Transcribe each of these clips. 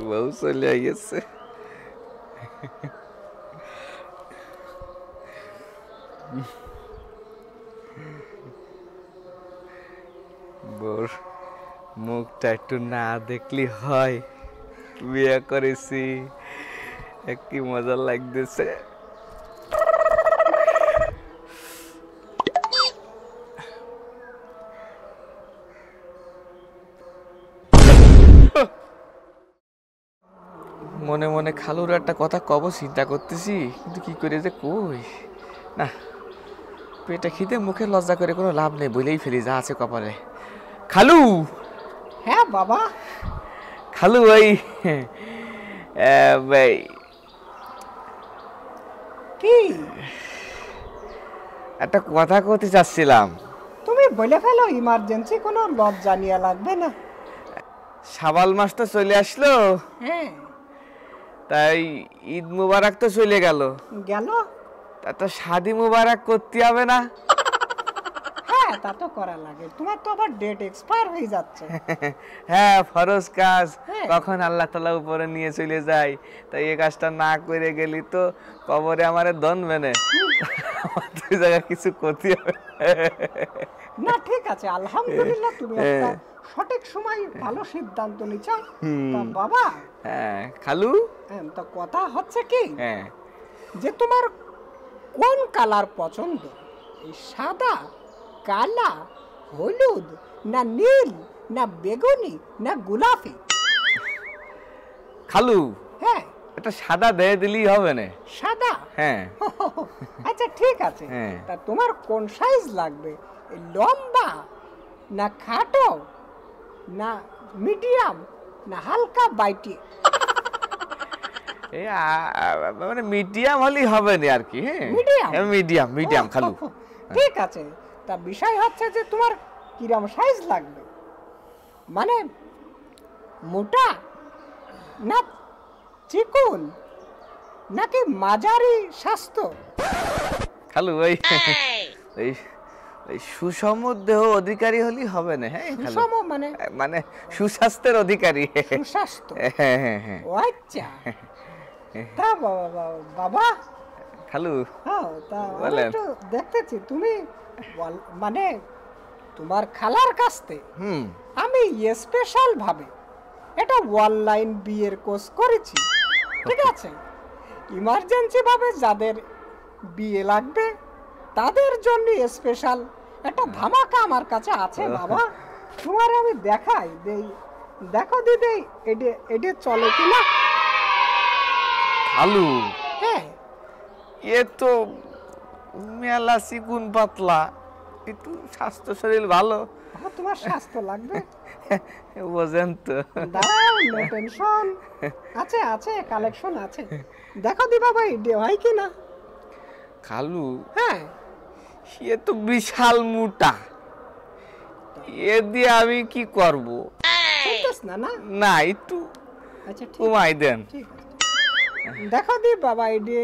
বউ চলে গেছে। বউর মুখটা একটু না দেখলি হয়, বিয়ে করেছি, কি মজা লাগতেছে। মনে মনে খালুর একটা কথা কব চিন্তা করতেছি, কিন্তু কি করে যে কই না, পেটে খিদে মুখে লজ্জা করে কোনো লাভ নেই, বলেই ফেলি যা আছে কপালে। খালু। হ্যাঁ বাবা। খালু ভাই, ভাই কি একটা কথা কইতে চাচ্ছিলাম। তুমি বলে ফেলো, ইমার্জেন্সি, কোনো লজ্জা নিয়ে লাগবে না। শাবাল মাস তো চলে আসলো, হ্যাঁ তাই ঈদ মুবারক তো চলে গেল, গেল। তা তো শাদি মুবারক করতে হবে না? হ্যাঁ তা তো করা লাগে, তোমার তো আবার ডেট এক্সপায়ার হয়ে যাচ্ছে। হ্যাঁ ফরজ কাজ, হ্যাঁ। কখন আল্লাহ তাআলা উপরে নিয়ে চলে যায়, তাই এই কাজটা না করে গেলি তো কবরে আমারে দন মেনে তুই জায়গা কিছু করতে হবে না ঠিক আছে, আলহামদুলিল্লাহ, তুমি একটা সঠিক সময় ভালো সিদ্ধান্ত নিচ্ছ। তা বাবা, হ্যাঁ খালু, তো কথা হচ্ছে কি, হ্যাঁ যে তোমার কোন কালার পছন্দ, এই সাদা, কালা, হলুদ, না নীল, না বেগুনি, না গোলাপি? খালু হ্যাঁ একটা সাদা দিয়ে দিলেই হবে না? সাদা? হ্যাঁ। আচ্ছা ঠিক আছে, হ্যাঁ। তা তোমার কোন সাইজ লাগবে, এই লম্বা, না খাটো, না মিডিয়াম, না হালকা বাইটি? এই মানে মিডিয়াম হলেই হবে না আর কি। হ্যাঁ মিডিয়াম? মিডিয়াম মিডিয়াম খালু। ঠিক আছে, তা বিষয় হচ্ছে যে তোমার কিরম সাইজ লাগবে, মানে মোটা, না চিকন, নাকি মাঝারি স্বাস্থ্য? খালু ওই ওই ওই সুষম দেহ অধিকারী হলেই হবে না? হ্যাঁ খালু, সুষম মানে? মানে সুস্বাস্থ্যের অধিকারী। সুস্বাস্থ্য? হ্যাঁ হ্যাঁ হ্যাঁ। ও আচ্ছা, তা বাবা খালু হ্যাঁ, তা আমি বলেন। একটু দেখতেছি তুমি মানে তোমার খালার কাছ থেকে আমি স্পেশাল ভাবে এটা অনলাইন বিয়ের কোর্স করেছি, ঠিক আছে? ইমার্জেন্সি ভাবে যাদের বিয়ে লাগবে তাদের জন্য স্পেশাল একটা ধামাকা আমার কাছে আছে বাবা, তোমার আমি দেখাই দেই, দেখো দিদি এটি চলে কিনা। খালু হ্যাঁ এ তো মেলা চিকুন পাতলা, একটু স্বাস্থ্য শরীর ভালো, তোমার স্বাস্থ্য লাগবে, বোঝেন তো। দাঁড়াও, নো টেনশন, আছে আছে কালেকশন আছে, দেখো দি বাবা এটি হয় কিনা। খালু হ্যাঁ এ তো বিশাল মোটা, এ দিয়ে আমি কি করব? চলতেছ না? না না একটু আচ্ছা ঠিক কমাই দেন। ঠিক আছে, দেখো দি বাবা এটি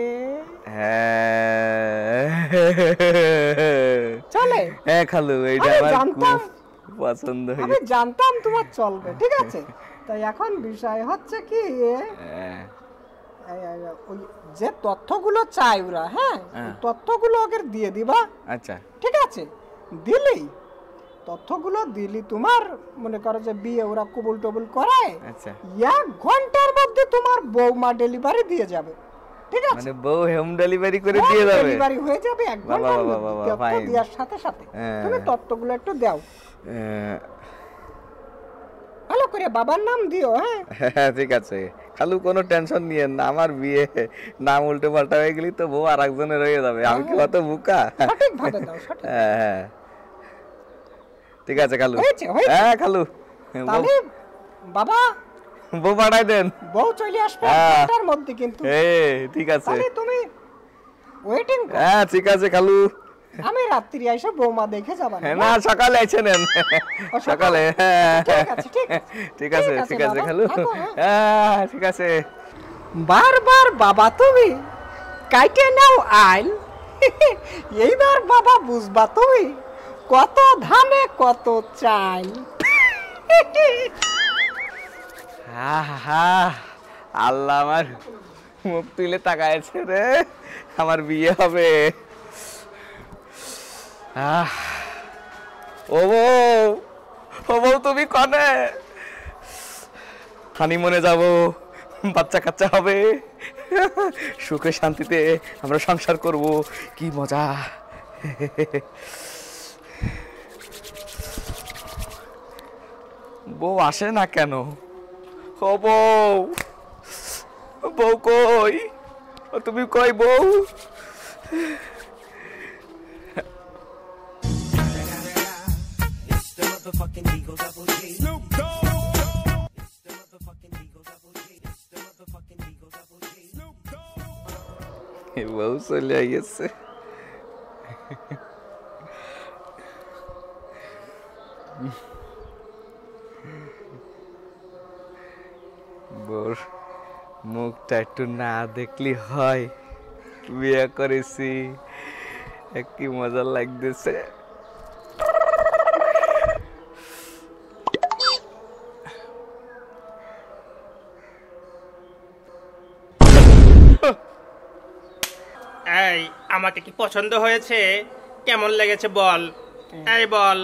হ্যাঁ চলে। হ্যাঁ খালু এইটা আমি আমার জানতাম, খুব পছন্দ আমি হয়েছে। জানতাম তোমার চলবে, ঠিক আছে? তাই এখন বিষয় হচ্ছে কি, হ্যাঁ, ওই যে তথ্যগুলো চাই ওরা, হ্যাঁ তথ্যগুলো ওকে দিয়ে দিবা, আচ্ছা ঠিক আছে? দিলেই তথ্যগুলো দিলি তোমার মনে করো যে বিয়ে ওরা কবুল টবুল করায়, আচ্ছা 1 ঘন্টার মধ্যে তোমার বৌমা ডেলিভারি দিয়ে যাবে, ঠিক আছে? মানে বউ হোম ডেলিভারি করে দিয়ে যাবে? ডেলিভারি হয়ে যাবে 1 ঘন্টার বাবা, মধ্যে, তথ্য ফাইন। দেওয়ার সাথে সাথে তুমি তথ্যগুলো একটু দাও, ভালো করে বাবার নাম দিও। হ্যাঁ হ্যাঁ ঠিক আছে খালু, কোনো টেনশন নিয়েন না, আমার বিয়ে নাম উল্টো পাল্টা হয়ে গেলি তো বউ আর একজনের হয়ে যাবে, আমি কি অত বোকা? সঠিক ভাবে দাও, সঠিক। হ্যাঁ হ্যাঁ ঠিক আছে খালু। হয়েছে? হ্যাঁ খালু, তাহলে বাবা বউ পাঠাই দেন। বউ চলে আসবে হ্যাঁ। 1 ঘন্টার মধ্যে, কিন্তু ঠিক আছে। তাহলে তুমি ওয়েটিং করো, হ্যাঁ ঠিক আছে খালু। আমি রাত্রি এসে বৌমা দেখে যাব না? না সকালে এসে নেন, সকালে। হ্যাঁ ঠিক আছে, ঠিক আছে, ঠিক আছে ঠিক আছে বাবা, খালু। থাকো, হ্যাঁ ঠিক আছে। বারবার বাবা তুমি কাইটে নাও আইল, এইবার বাবা বুঝবা তুমি কত ধানে কত চাল। আহা, আল্লাহ আমার মুখ তুলে তাকাইছে রে, আমার বিয়ে হবে। ও বউ, ও বউ তুমি কনে? হানিমুনে যাব, বাচ্চা কাচ্চা হবে, সুখে শান্তিতে আমরা সংসার করব, কি মজা। বউ আসে না কেন? ও বউ, বউ কই? ও তুমি কই বউ? বউ চলে গেছে। বউর মুখটা একটু না দেখলি হয়, বিয়ে করেছি, কি মজা লাগতেছে। এই আমাকে কি পছন্দ হয়েছে? কেমন লেগেছে বল, এই বল।